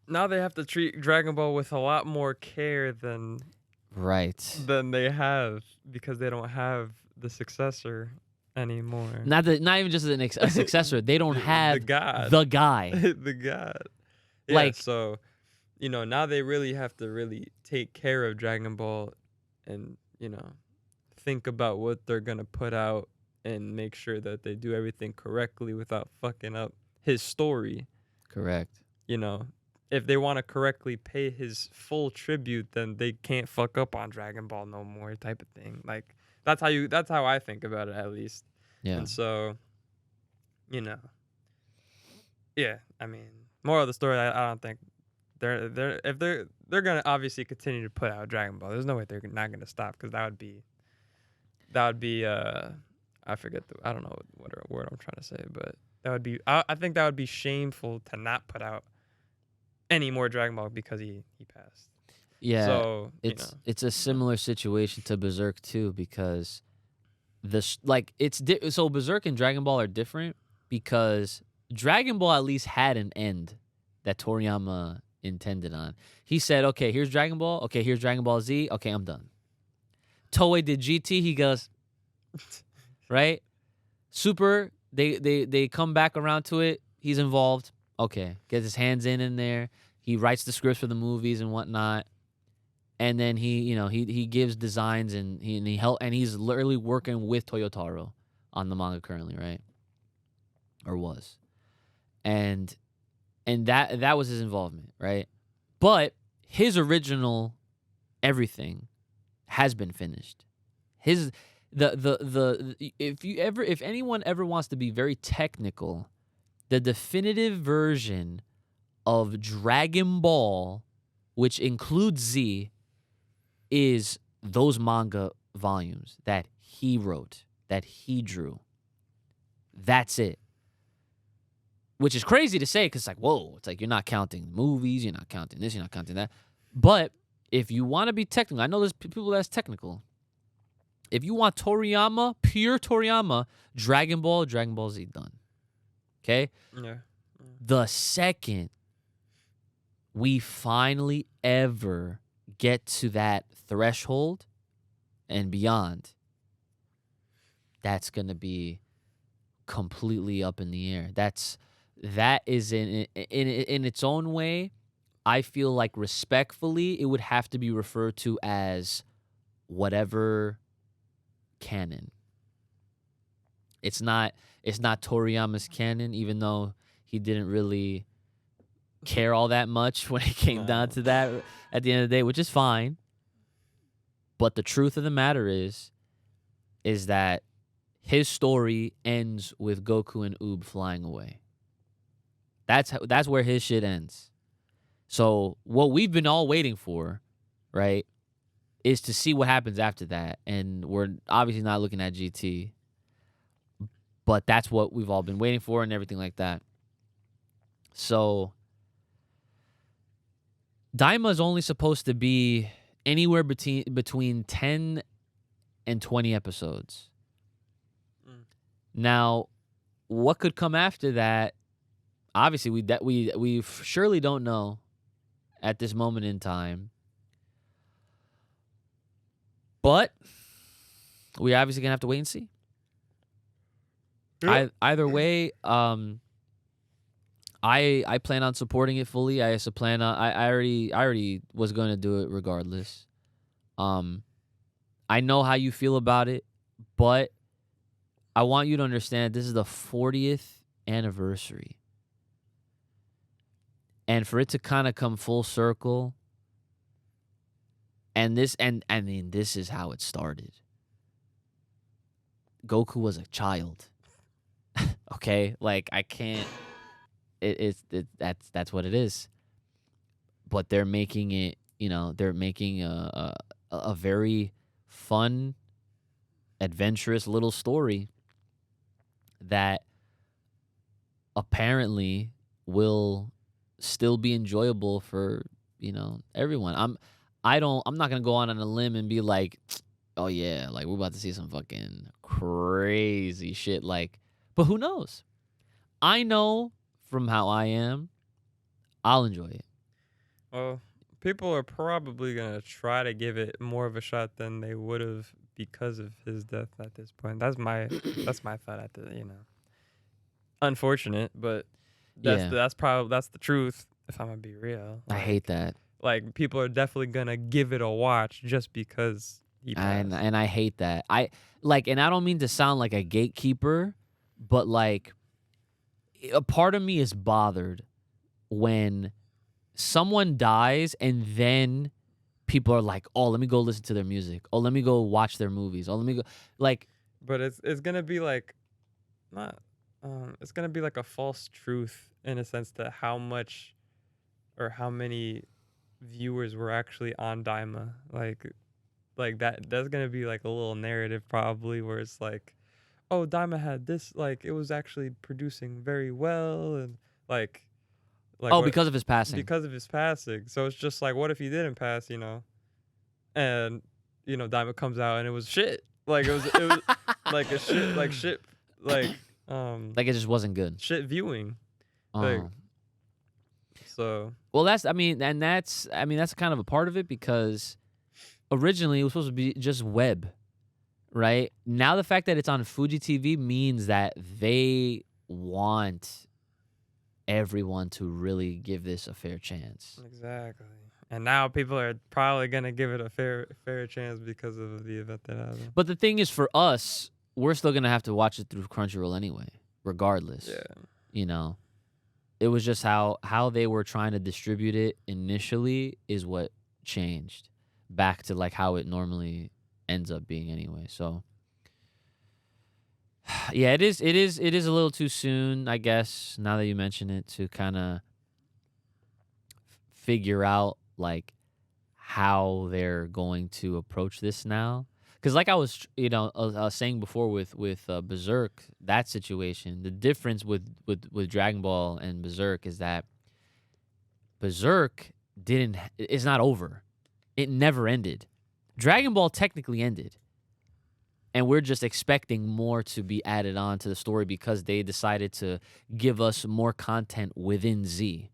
Now they have to treat Dragon Ball with a lot more care than they have, because they don't have the successor anymore. Not even just a successor. They don't have the god. The guy. The god. Yeah, so, now they really have to really take care of Dragon Ball and, think about what they're going to put out and make sure that they do everything correctly without fucking up his story. Correct. If they want to correctly pay his full tribute, then they can't fuck up on Dragon Ball no more, type of thing. Like, that's how I think about it, at least. Yeah. And so, yeah, moral of the story, I don't think they're gonna obviously continue to put out Dragon Ball. There's no way they're not gonna stop, because that would be I forget I don't know what word I'm trying to say, but that would be I think that would be shameful to not put out any more Dragon Ball because he passed. Yeah. So it's a similar situation to Berserk too, because so Berserk and Dragon Ball are different because Dragon Ball at least had an end that Toriyama intended on. He said, okay, here's Dragon Ball. Okay, here's Dragon Ball Z. Okay, I'm done. Toei did GT. He goes, right? Super, they come back around to it. He's involved. Okay, gets his hands in there. He writes the scripts for the movies and whatnot. And then he gives designs and he's literally working with Toyotaro on the manga currently, right? Or was. And that was his involvement, right? But his original everything has been finished. His if anyone ever wants to be very technical, the definitive version of Dragon Ball, which includes Z, is those manga volumes that he wrote, that he drew. That's it. Which is crazy to say, because it's like, whoa, it's like you're not counting movies, you're not counting this, you're not counting that. But if you want to be technical, I know there's people that's technical. If you want Toriyama, pure Toriyama, Dragon Ball Z, done. Okay? Yeah. The second we finally ever get to that threshold and beyond, that's going to be completely up in the air. That is in its own way, I feel like respectfully it would have to be referred to as whatever canon. It's not Toriyama's canon, even though he didn't really care all that much when it came down to that at the end of the day, which is fine. But the truth of the matter is that his story ends with Goku and Oob flying away. That's where his shit ends. So what we've been all waiting for, right, is to see what happens after that. And we're obviously not looking at GT. But that's what we've all been waiting for and everything like that. So Daima is only supposed to be anywhere between 10 and 20 episodes. Mm. Now, what could come after that? Obviously, we surely don't know at this moment in time. But we obviously gonna have to wait and see. Either way, I plan on supporting it fully. I also plan on I already was going to do it regardless. I know how you feel about it, but I want you to understand this is the 40th anniversary. And for it to kind of come full circle, and I mean this is how it started. Goku was a child. Okay? Like I can't that's what it is. But they're making it, they're making a very fun, adventurous little story that apparently will still be enjoyable for, everyone. I'm not going to go on a limb and be like, "Oh yeah, like we're about to see some fucking crazy shit," like, but who knows? I know from how I am, I'll enjoy it. Well, people are probably gonna try to give it more of a shot than they would have because of his death at this point. That's my thought at the. Unfortunate, but that's Yeah. that's the truth. If I'm gonna be real, I hate that. Like people are definitely gonna give it a watch just because he passed. And I hate that. And I don't mean to sound like a gatekeeper, but like a part of me is bothered when someone dies and then people are like, "Oh, let me go listen to their music. Oh, let me go watch their movies. Oh, let me go." Like, But it's gonna be like not it's gonna be like a false truth in a sense to how much or how many viewers were actually on Daima. Like that's gonna be like a little narrative probably where it's like, oh, Daima had this, like it was actually producing very well and like what because of his passing. because of his passing. So it's just like, what if he didn't pass, and Daima comes out and it was shit. Like it was like a shit like Like it just wasn't good. shit viewing. Like, so Well, that's kind of a part of it because originally it was supposed to be just web, right? Now the fact that it's on Fuji TV means that they want everyone to really give this a fair chance. exactly. And now people are probably gonna give it a fair chance because of the event that happened. But the thing is, for us, we're still gonna have to watch it through Crunchyroll anyway, regardless. Yeah. It was just how they were trying to distribute it initially is what changed back to like how it normally ends up being anyway. So yeah, it is a little too soon, I guess, now that you mention it, to kind of figure out like how they're going to approach this now. Because like I was, saying before with Berserk, that situation, the difference with Dragon Ball and Berserk is that Berserk is not over. It never ended. Dragon Ball technically ended. And we're just expecting more to be added on to the story because they decided to give us more content within Z.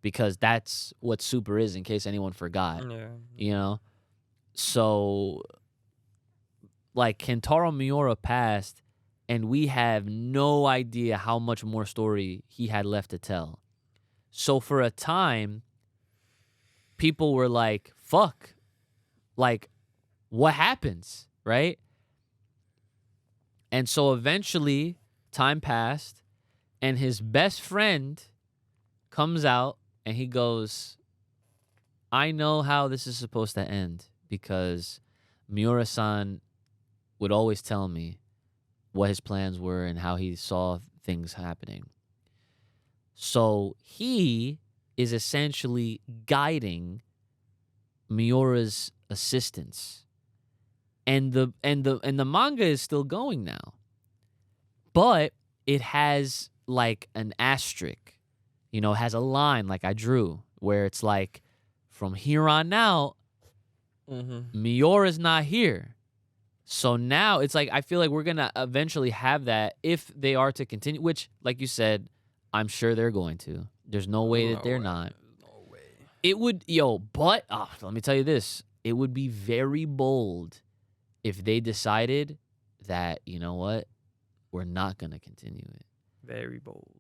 Because that's what Super is, in case anyone forgot. Yeah. So, like, Kentaro Miura passed, and we have no idea how much more story he had left to tell. So, for a time, people were like, fuck. Like, what happens, right? And so, eventually, time passed, and his best friend comes out, and he goes, I know how this is supposed to end because Miura-san would always tell me what his plans were and how he saw things happening. So he is essentially guiding Miura's assistance. And the manga is still going now. but it has like an asterisk, you know, it has a line like I drew where it's like from here on out, Miora's not here. So now it's like I feel like we're going to eventually have that if they are to continue, which, like you said, I'm sure they're going to. There's no way that they're not. No way. It would, but let me tell you this. It would be very bold if they decided that, you know what, we're not going to continue it. Very bold.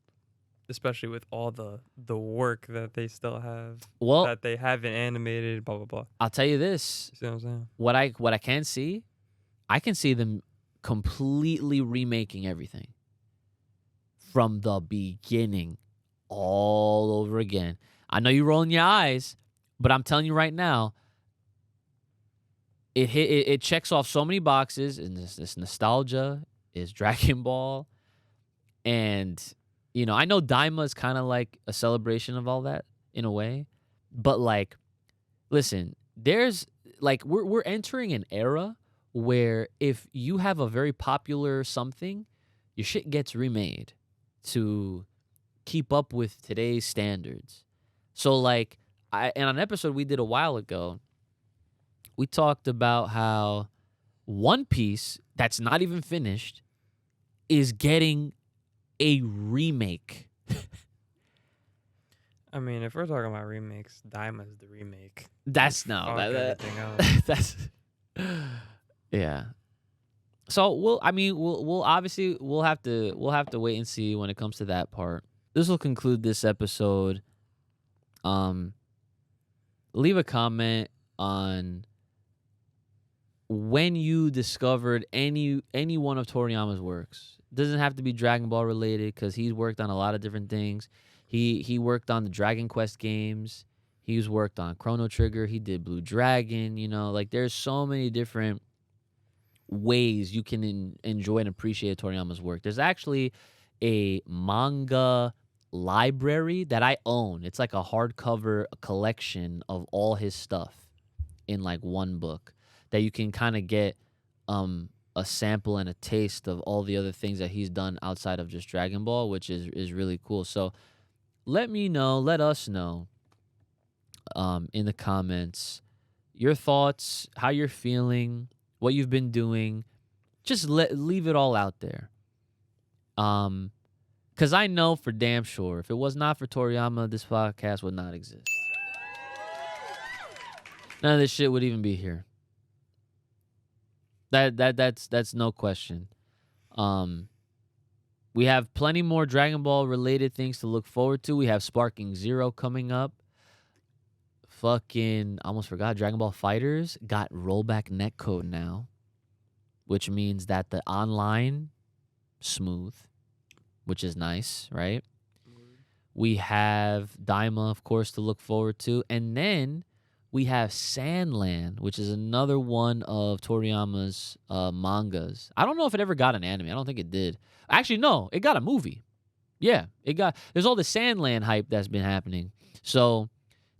Especially with all the work that they still have. Well, That they haven't animated, blah, blah, blah. I'll tell you this. You see what I'm saying? What I can see, I can see them completely remaking everything from the beginning all over again. I know you're rolling your eyes, but I'm telling you right now, it checks off so many boxes, and this nostalgia is Dragon Ball, and you know I know Daima is kind of like a celebration of all that in a way, but like, listen, there's like we're entering an era where if you have a very popular something, your shit gets remade to keep up with today's standards. So like, and on an episode we did a while ago, we talked about how One Piece, that's not even finished, is getting a remake. I mean, if we're talking about remakes, Daima's the remake. That's no, Fuck that, everything else. that's yeah. So we'll obviously we'll have to wait and see when it comes to that part. This will conclude this episode. Leave a comment on when you discovered any one of Toriyama's works. Doesn't have to be Dragon Ball related because he's worked on a lot of different things. He worked on the Dragon Quest games. He's worked on Chrono Trigger. He did Blue Dragon. You know, like there's so many different ways you can enjoy and appreciate Toriyama's work. There's actually a manga library that I own. It's like a hardcover collection of all his stuff in like one book that you can kind of get a sample and a taste of all the other things that he's done outside of just Dragon Ball, which is really cool. So let us know in the comments your thoughts, how you're feeling, what you've been doing. Just leave it all out there. Because I know for damn sure, if it was not for Toriyama, this podcast would not exist. None of this shit would even be here. That's no question. We have plenty more Dragon Ball related things to look forward to. We have Sparking Zero coming up. Fucking almost forgot, Dragon Ball Fighters got rollback netcode now, which means that the online smooth, which is nice, right? We have Daima, of course, to look forward to, and then we have Sandland, which is another one of Toriyama's mangas. I don't know if it ever got an anime. I don't think it did. Actually, no, it got a movie. Yeah, there's all the Sandland hype that's been happening. So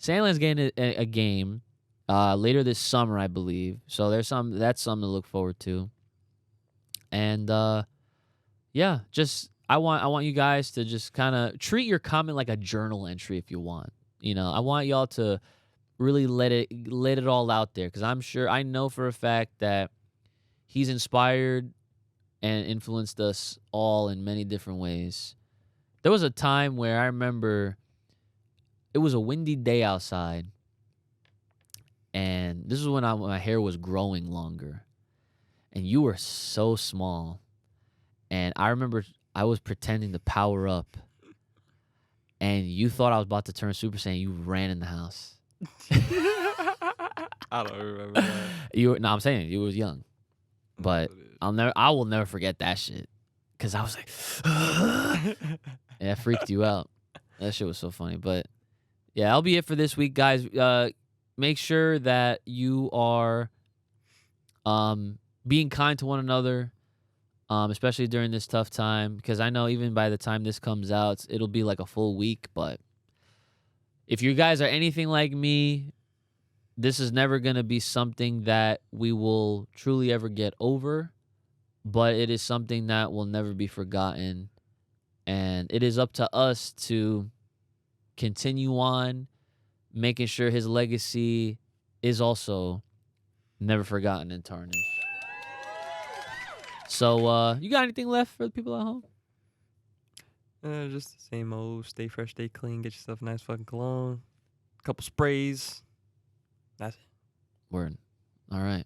Sandland's getting a game later this summer, I believe. So that's something to look forward to. And yeah, just I want you guys to just kind of treat your comment like a journal entry if you want. You know, I want y'all to really let it all out there, because I know for a fact that he's inspired and influenced us all in many different ways. There was a time where I remember it was a windy day outside, and this is when my hair was growing longer, and you were so small, and I remember I was pretending to power up, and you thought I was about to turn Super Saiyan. You ran in the house. I don't remember that. I'm saying you was young, but I will never forget that shit, because I was like, and that freaked you out. That shit was so funny. But yeah, that'll be it for this week, guys. Make sure that you are being kind to one another, especially during this tough time, because I know even by the time this comes out, it'll be like a full week. But if you guys are anything like me, this is never going to be something that we will truly ever get over. but it is something that will never be forgotten. And it is up to us to continue on making sure his legacy is also never forgotten and tarnished. So, you got anything left for the people at home? Just the same old. Stay fresh, stay clean. Get yourself a nice fucking cologne. Couple sprays. That's it. Word. All right.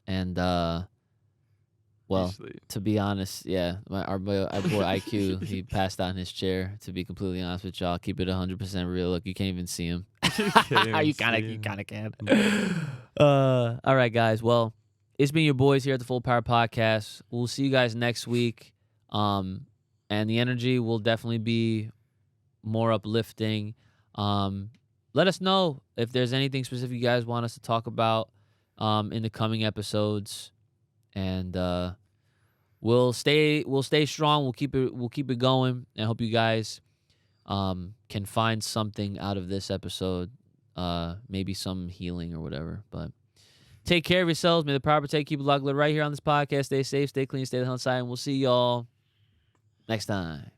And, well, Usually. to be honest, yeah, our boy IQ, he passed out in his chair. To be completely honest with y'all, keep it 100% real. Look, you can't even see him. You kind of can. All right, guys. Well, it's been your boys here at the Full Power Podcast. We'll see you guys next week. And the energy will definitely be more uplifting. Let us know if there's anything specific you guys want us to talk about in the coming episodes. And we'll stay strong. We'll keep it going. And I hope you guys can find something out of this episode, maybe some healing or whatever. But take care of yourselves. May the power protect, keep it locked right here on this podcast. Stay safe, stay clean, stay the hell inside, and we'll see y'all next time.